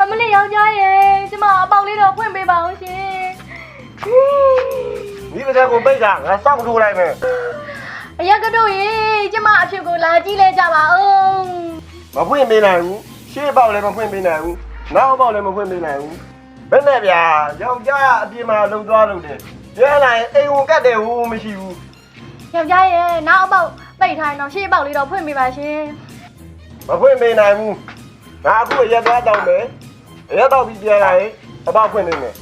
အမလေးယောက်ျားရဲ့ကျမအပေါက်လေးတော့ဖွင့်ပေးပါအောင်ရှင် 你们在给我背上，俺上不出来没？ အရက်ကတော့ရေကျမအဖြစ်ကိုလာကြည့်လဲကြပါဦး မဖွင့်ပေးနိုင်ဘူးရှေ့ပေါက်လည်းမဖွင့်ပေးနိုင်ဘူးနောက်ပေါက်လည်းမဖွင့်ပေးနိုင်ဘူးဘယ်နဲ့ဗျာယောက်ျားအပြင်မှာလုံသွားလို့တယ်ပြန်လာရင်အိမ်ဝင်ကတ်တယ်ဟိုမရှိဘူး ယောက်ျားရဲ့နောက်အပေါက်ပိတ်ထားရင်တော့ရှေ့ပေါက်လေးတော့ဖွင့်ပေးပါရှင် မဖွင့်ပေးနိုင်ဘူးငါအခုရက်သွားတောင်းမယ်ရက်တော့ပြီးပြန်လာရင်အပေါက်ဖွင့်နေမယ်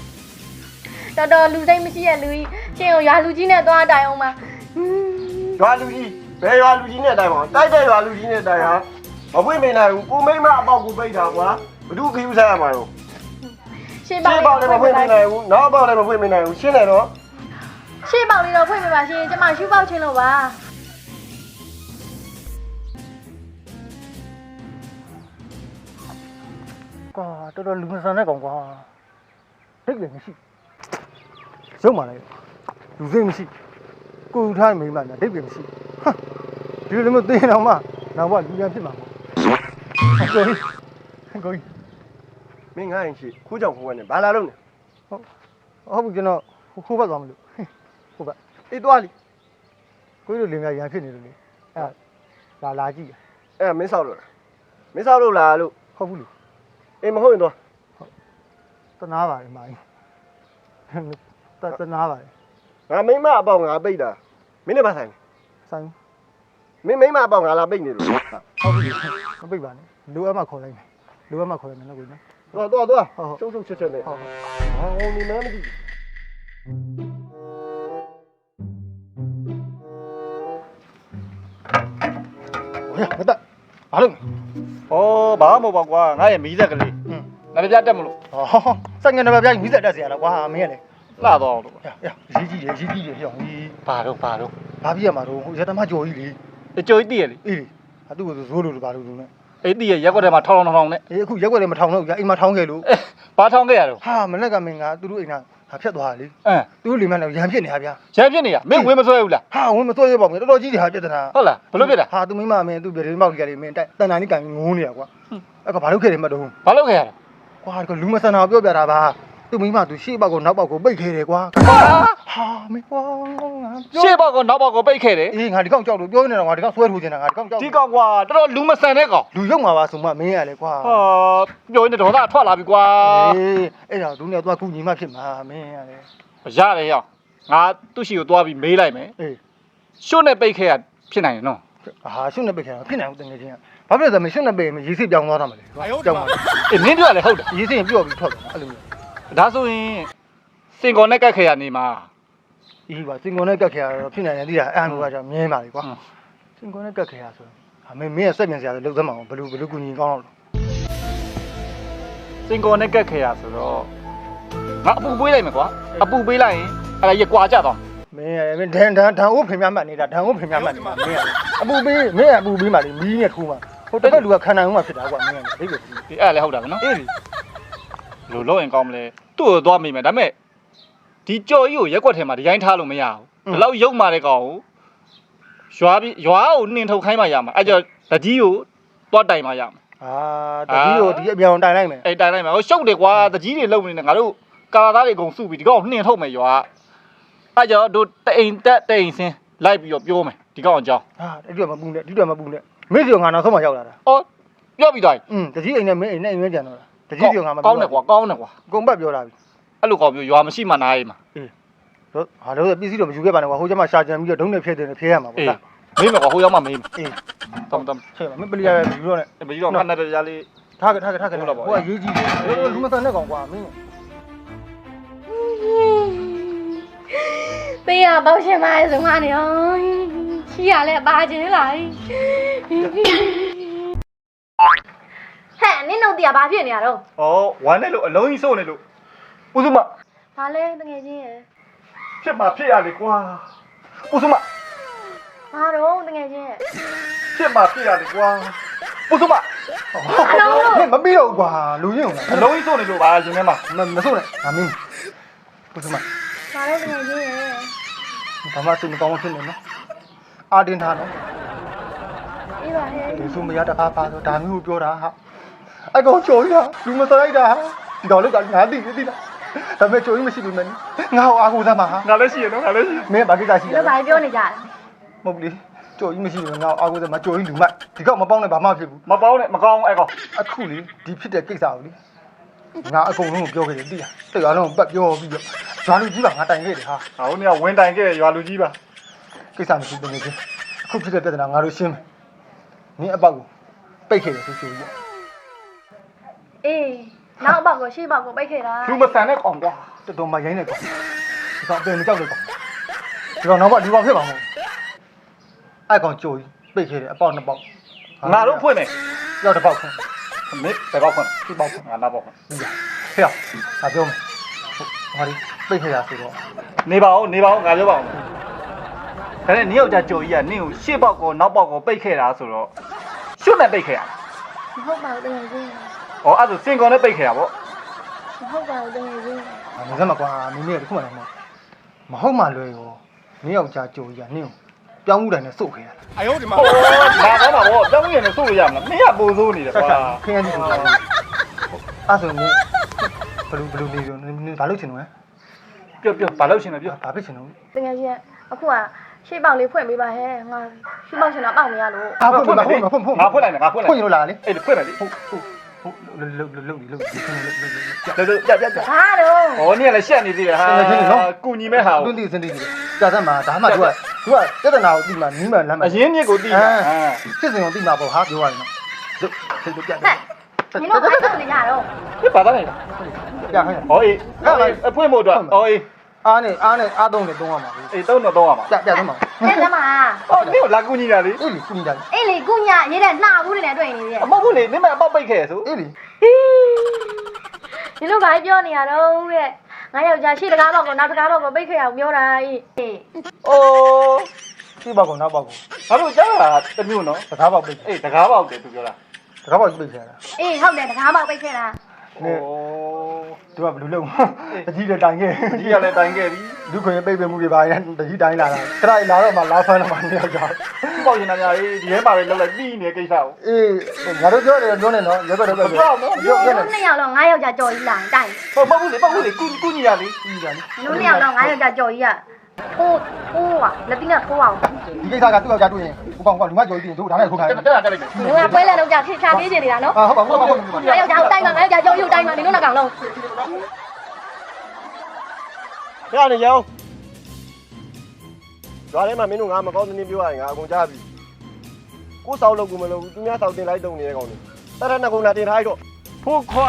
တော်တော်လူစိတ်မရှိရဲ့လူကြီးရှင်ကိုရွာလူကြီးနဲ့သွားတိုင်အောင်ပါ ရွာလူကြီးဘယ်ရွာလူကြီးနဲ့တိုင်ပါတိုက်တဲ့ရွာလူကြီးနဲ့တိုင်ဟာမဖွင့်ပေးနိုင်ဘူးကိုမိမအပေါက်ကိုပိတ်တာကွာဘ누구ခ ्यू ဆိုင်ရမှာတော့ ရှေ့ ရှေ့ ပေါ ပေါ က် က်လည်းမဖွင့်ပေးနိုင်ဘူးနောက်ပေါက်လည်းမဖွင့်ပေးနိုင်ဘူးရှင်းတယ်နော် ရှေ့ပေါက်လေးတော့ဖွင့်ပေးပါရှင်ကျမရှူပေါက်ချင်းလို့ပါ ကွာတော်တော်လူမဆန်တဲ့ကောင်ကွာဒိတ်လည်းမရှိရုံမှလည်းလူစိတ်မရှိကိုယ်ထားမိမှလည်းဒိတ်လည်းမရှိဟာဒီလိုမျိုးသိရင်တော့မှနောက်ဘလူရန်ဖြစ်မှာပေါ့ကိုကြီးကိုကြီး မင်းငါ့ရင်ရှိခိုးကြောင်ခိုးကနေဘာလာလို့လဲ ဟုတ်ပြီကျွန်တော်ခိုးဘက်သွားမလို့ဟုတ်ပါ အေးတွားလီ ကိုကြီးတို့လင်မြရန်ဖြစ်နေလို့လေအဲလာကြည့် အဲ့မင်းဆောက်လို့လားမင်းဆောက်လို့လားလို့ ဟုတ်ဘူးလေ အေးမဟုတ်ရင်တော့ တနာပါတယ်မာကြီးတနာပါတယ် ငါမိမအပေါက်ငါပိတ်တာမင်းနဲ့ပါဆိုင် ဆိုင် မင်းမိမအပေါက်ငါလာပိတ်နေလို့ ဟုတ်ပြီမပိတ်ပါနဲ့လူအပ်မှခေါ်လိုက်မယ်လူအပ်မှခေါ်လိုက်မယ်နော်ကိုကြီးနော် တော့ရှုပ်ရှုပ်ချက်ချက်နဲ့ ဟုတ် ဟောမင်းမသိ ဟဲ့မတက်ဘာလို့ ။ဩဘာမှမဟုတ်ပါကွာငါရဲ့မီးသက်ကလေး ဟင်း ။နားပြတက်မလို့ ဟောစိုက်ငယ်တော့ပြမိသက်တက်เสียရလားကွာမင်းရလေ လှတော့လို့ ဟဲ့ရေးကြည့်ဟောင်းကြီး ဘာတော့ ဘာပြရမှာတော့ဟိုရတမကြော်ကြီးလေ ။အကျိုးကြီးတည်ရလေ အေးအတူဇိုးလို့ဘာလို့လဲ ။အေးတည်ရရက်ွက်ထဲမှာထောင်းထောင်းနဲ့ အေးအခုရက်ွက်လည်းမထောင်တော့ဘူးအိမ်မှာထောင်ခဲ့လို့ ဘာထောင်းခဲ့ရတော့ ဟာမနေ့ကမင်းကသူတို့အိမ်ကဖြတ်သွားတယ်လေ ။အင်း သူတို့လိမ့်မှလည်းရံဖြစ်နေတာဗျာ ရမ်းဖြစ်နေရမင်းဝင်မဆွဲဘူးလား ဟာဝင်မသွေးရပါဘူးတော်တော်ကြီးတယ်ဟာပြဿနာ ။ဟုတ်လားဘလို့ဖြစ်တာ ဟာသူမိမမင်းသူပြတယ်မောက်ကြီးကလေးမင်းတန်တန်လေးကန်ငုံးနေတာကွာအဲ့ကဘာလို့ခဲ့တယ်မတော့ ။ဘာလုပ်ခဲ့ရတာ ကွာဒီကလူမဆန်တာပြောပြတာပါသူမိမသူရှေ့ဘောက်ကိုနောက်ဘောက်ကိုပိတ်ခဲ့တယ်ကွာ ။ဟာ ဟာမင်းကွာ ရှေ့ဘောက်ကနောက်ဘောက်ကိုပိတ်ခဲ့တယ် အေးငါဒီကောင်ကြောက်လို့ပြောနေတာငါဒီကောင်ဆွဲထိုးနေတာငါဒီကောင်ကြောက် ။ဒီကောင်ကွာတော်တော်လူမဆန်တဲ့ကောင် လူရုံမှာပါဆိုမှမင်းရလေကွာ ။ဟာပြောနေဒေါသထွက်လာပြီကွာ အေးအဲ့ဒါလူနဲ့သွားကူညီမှဖြစ်မှာမင်းရလေ ။ရတယ်ရောငါသူ့ရှိကိုသွားပြီးမေးလိုက်မယ် အေး ။ရှုပ်နဲ့ပိတ်ခဲ့ရဖြစ်နိုင်တယ်နော် ဟာရှုပ်နေပိတ်ခဲ့တာဖြစ်နိုင်ဘူးတကယ်ချင်းဘာဖြစ်လဲဆိုတော့ရှုပ်နေပိတ်ရင်ရေးစိပြောင်းသွားတာမလဲကြောက်ပါ ။အေးမင်းပြောရလေဟုတ်တယ် ရေးစိရင်ပြော့ပြီးထွက်သွားအဲ့လိုမျိုး ။ဒါဆိုရင်စင်ကောနဲ့ကတ်ခဲ့ရနေမှာ အေးပါစင်ကွန်နဲ့ကတ်ခဲ့ရတော့ဖြစ်နိုင်တယ်သိတာအဲ့လိုကကြောင့်မြင်ပါလေကွာစင်ကွန်နဲ့ကတ်ခဲ့ရဆိုဟာမင်းရဲ့စက်မြန်စရာဆိုလုံသမ်းမအောင်ဘလူကူညီကောင်းတော့ စင်ကောနဲ့ကတ်ခဲ့ရဆိုတော့ငါအပူပေးလိုက်မယ်ကွာအပူပေးလိုက်ရင်အဲ့ဒါရက်ကွာကြတော့ မင်းရမင်းဒန်အိုးဖင်မြတ်မှတ်နေတာဒန်အိုးဖင်မြတ်မှတ်နေတာမင်းရအပူပေးမင်းရအပူပေးမှလေမီးနဲ့ထိုးမှဟိုတစ်ဖက်လူကခံနိုင်ဦးမှဖြစ်တာကွာမင်းရဒိတ်ပဲ ဒီအဲ့လည်းဟုတ်တာပဲနော် အေး လို့လို့ရင်ကောင်းမလဲသူ့ကိုသွားမိမယ်ဒါပေမဲ့ဒီကြော်ကြီးကိုရက်ကွက်ထဲမှာဒီတိုင်းထားလို့မရဘူးဒီလောက်ရုပ်မာတဲ့ကောင်ကိုရွာကိုနှင်ထုတ်ခိုင်းမှရမှာအဲ့ကြောင့်တကြီးကိုသွားတိုင်မှရမှာ တတိယဒီအပြောင်တိုင်လိုက်မယ် အဲ့တိုင်လိုက်မှာဟိုရှုပ်တယ်ကွာတကြီးတွေလုံနေတယ်ငါတို့ကာလာသားတွေအကုန်စုပြီးဒီကောင်နှင်ထုတ်မယ်ရွာအဲ့ကြောင့်တို့တအိမ်တက်တအိမ်စင်းလိုက်ပြီးတော့ပြောမယ်ဒီကောင်အကြောင်း ဟာဒီတော့မပူနဲ့ဒီတော့မပူနဲ့မင်းစီကငါနောက်ဆုံးမှရောက်လာတာ အော်ပြောပြီးသွားပြီ တတိအိမ်နဲ့မင်းအိမ်နဲ့အိမ်နဲ့ကြံတော့တာတတိစီကငါမ ကောင်းတယ်ကွာကောင်းတယ်ကွာ ကုန်ပတ်ပြောလာပြီ အဲ့လိုကောင်ပြောရွာမရှိမှနားရေးမှာ တို့ဟာလို့ပစ္စည်းတော့မယူခဲ့ပါနဲ့ကွာဟိုကျမှရှာကြံပြီးတော့ဒုံးနဲ့ဖျက်တယ်ဖျက်ရမှာပေါ့လား မေးမယ်ကွာဟိုရောက်မှမေးမယ် အေး တောင်းတမ်း ဆဲမင်းပလီယာယူတော့နဲ့ မကြီးတော့ခဏတည်းရလေး ထားခဲ့ဟိုကရေးကြည့်တယ်လူမဆန်တဲ့ကောင်ကွာမင်း ပေးရပေါက်ရှင်ပါရဲ့ဆုံးမနေရောချီရလဲပါခြင်းလာဟဲ့နင်းတို့တရားဘာဖြစ်နေရတော့ ဩဝမ်းနဲ့လို့အလုံးကြီးစိုးနေလို့ဦးစုမ ဘာလဲတကယ်ချင်းရဲ့ ဖြစ်မှာဖြစ်ရလေကွာဦးစုမ ဘာတော့တကယ်ချင်းရဲ့ ဖြစ်မှာဖြစ်ရလေကွာဦးစုမ မင်းမပြီးတော့ကွာလူရင်းအောင် အလုံးကြီးစိုးနေလို့ပါရှင်ထဲမှာ မဆုံးနဲ့ငါမင်းဘုရားမ ဘာလဲတကယ်ချင်းရဲ့ ဘာမှစိတ်မကောင်းဖြစ်နေနော်အာတင်ထားနော် အေးပါဟဲ့ ဒီစုမရတကားပါဆိုဒါမျိုးပြောတာဟာ အကောင်ကြော်ရလူမဆိုင်တာဒီတော်လေးကငါသိသိလားဒါပေမဲ့ကြော်ကြီးမရှိဘူးမင်းငါ့ကိုအားကိုးစမ်းပါဟာ ငါလည်းရှိရနော်ငါလည်းရှိ မင်းဘာကိစ္စရှိ ဒီ လဲ လိုဘာပြောနေကြလဲ မဟုတ်ဘူးလေကြော်ကြီးမရှိဘူးငါ့ကိုအားကိုးစမ်းမှာကြော်ကြီးလူမိုက်ဒီကောက်မပေါင်းနဲ့ဘာမှဖြစ်ဘူး မပေါင်းနဲ့မကောင်းအဲ့ကောင် အခုလေဒီဖြစ်တဲ့ကိစ္စကိုလေငါအကုန်လုံးကိုပြောခဲ့တယ်သိလားတရားလုံးပတ်ပြောပြီးတော့ဂျွာလူကြီးပါငါတိုင်ခဲ့တယ်ဟာ ဟောနေကဝင်တိုင်ခဲ့ရွာလူကြီးပါ ကိစ္စမရှိဘူးနေချင်းအခုဖြစ်တဲ့ပြဿနာငါတို့ရှင်းမယ်မင်းအပေါက်ကိုပိတ်ခဲ့တယ်ဆိုဆိုကြီး အေးနောက်ဘောက်ကိုရှေ့ဘောက်ကိုပိတ်ခဲ့တာ လူမဆန်တဲ့ကောင်ကွာ တော်တော်မရိုင်းနဲ့ကွာဒီကောင်ပင်မကြောက်လို့ကွာဒီကောင်တော့ဒီကောင်ဖြစ်ပါမဟုတ်အဲ့ကောင်ကြိုကြီးပိတ်ခဲ့တယ်အပေါက်နှစ်ပေါက် ငါတို့ဖွင့်မယ် ရောက်တစ်ပေါက်ခွန်း မင်းတစ်ပေါက်ဖွင့်ဒီပေါက်ဖွင့်ငါနောက်ပေါက်ဖွင့် ပြီးရဟဲ့ငါပြောမယ်ဟိုဒီပိတ်ခဲ့တာဆိုတော့ နေပါဦးငါပြောပါဦးဒါနဲ့နင်းယောက်ျားကြော်ကြီးကနင်းကိုရှေ့ပေါက်ကောနောက်ပေါက်ကောပိတ်ခဲ့တာဆိုတော့ရှုပ်နဲ့ပိတ်ခဲ့ရ မဟုတ်ပါဘူးတကယ်ကြီး ။ဩအဲ့ဒါစင်ကောင်နဲ့ပိတ်ခဲ့တာပေါ့ မဟုတ်ပါဘူးတကယ်ကြီး နေစမ်းမကွာမင်းမတခုမှလည်းမဟုတ်မှလွယ်ရောနင်းယောက်ျားကြိုကြီးကနင်းကိုပြောင်းမှုတိုင်းနဲ့စုတ်ခဲ့ရတာ ။ဟောလာတော့မှာပေါ့တောင်းရင်လည်းစိုးလို့ရမလား။မင်းကပိုဆိုးနေတယ်ကွာ ခင်းရည်ဆိုတော့အဲ့ဆိုမင်းဘလူနေရောနင်းဘာလုပ်ချင်လဲ ။ပြောဘာလို့ရှင်လဲပြော ဘာဖြစ်ချင်လို့ တကယ်ကြီးအခုကရှေ့ဘောက်လေးဖွင့်ပေးပါဟဲ့ငါရှေ့ဘောက်ရှင်တော့ပေါက်နေရလို့ ငါဖွင့်လိုက်မယ် ငါဖွင့်လိုက် လို့လာလေ ။အေးဖွင့်လိုက်လေ ဟုတ်လုတ်။လုတ်ပြ ဘာတော့ ။ဩနင်းကလည်းရှက်နေသေးတယ်ဟာ။ကုညီမဲ့ဟာ တွင်းတီစင်းတီကြာစမ်းမှာဒါမှသူကပြဿနာကိုပြီးမှနီးမှလမ်းမှ အရင်မြစ်ကိုတီးတာဟာ ဖြစ်စဉ်ကိုပြီးမှပေါ့ဟာပြောရရင်တော့လုတ်ပြတ် ဟဲ့မင်းတို့ဘာလုပ်နေကြတော့ ။ဒီပါသားလိုက်လား ပြခိုင်း ။ဩအေးအဖွင့်ဖို့အတွက်ဩအေး အားနဲ့အားသုံးနဲ့သုံးရမှာလေ အေးတော့တော့ရမှာ ပြသမ်းပါ အဲ့ဒါမှ ။ဩနင်းကိုလာကုညီတာလေ အေးလေကုညီတာ အေးလေကုညရေးတဲ့လှဘူးတွေနဲ့တွေ့နေသေးတယ် ။အမဟုတ်ဘူးလေနင်းမအပေါက်ပိတ်ခဲ့ဆို အေးလေ ဒီလိုဘာပြောနေရတော့တဲ့ငါယောက်ျားရှေ့တကားဘောက်ကိုနောက်တကားဘောက်ကိုပိတ်ခဲ့အောင်ပြောတာအေး ။ဩ ဒီဘောက်နောက်ဘောက်ကို ငါတို့ကြားတာတမျိုးနော် တကားဘောက်ပိတ် ။အေးတကားပေါက်တယ်သူပြောတာ တကားဘောက်ပိတ်ချင်တာ အေးဟုတ်တယ်တကားဘောက်ပိတ်ခဲ့တာ ။ နင်းသူကဘယ်လိုလုပ်တကြီးတိုင်ခဲ့ ဒီကလည်းတိုင်ခဲ့ပြီ လူခွင့်ပိတ်ပင်မှုတွေပါရင်တကြီးတိုင်းလာတာခဏလာတော့မှလာဖမ်းတော့မှနေရောက်ကြ ။ပေါ့ရင်နာများလေးဒီထဲမှာပဲလောက်လိုက်ပြီးနေတဲ့ကိစ္စကို အေးငါတို့ပြောတယ်ပြောနေနော်ရက်တော့ပြော တို့နှစ်ယောက်တော့ငါယောက်ျားကြော်ကြီးလာတိုင် ပေါ့ပေါ့ဘူးလေကုညီရလေ ပြီးကြတယ် တို့နှစ်ယောက်တော့ငါယောက်ျားကြော်ကြီးကထိုးอ่ะလက်တိနဲ့ထိုးအောင် ဒီကိစ္စကသူ့ယောက်ျားတွေ့ရင်ဟိုကောင်ကလူမကြော်ပြီးတို့ဒါနဲ့ခုခိုင်း တက်လိုက် တို့ကပွဲလန်တော့ကြာခေချာပေးချင်နေတာနော် ဟုတ်ပါဘူးဟုတ်ပါဘူး ငါယောက်ျားတိုင်မှာငါယောက်ျားကြော်ကြီးတိုင်မှာနင်တို့နှစ်ကောင်လုံး ရနေရောကြွားထဲမှာမင်းတို့ငါမကောင်းသတင်းပြောရရင်ငါအကုန်ကြားပြီကိုစောက်လို့ကိုမလို့သူများစောက်တင်လိုက်တုံနေတဲ့ကောင်တွေတရဏကုန်းလာတင်ထားတော့ ဖို့ခွာ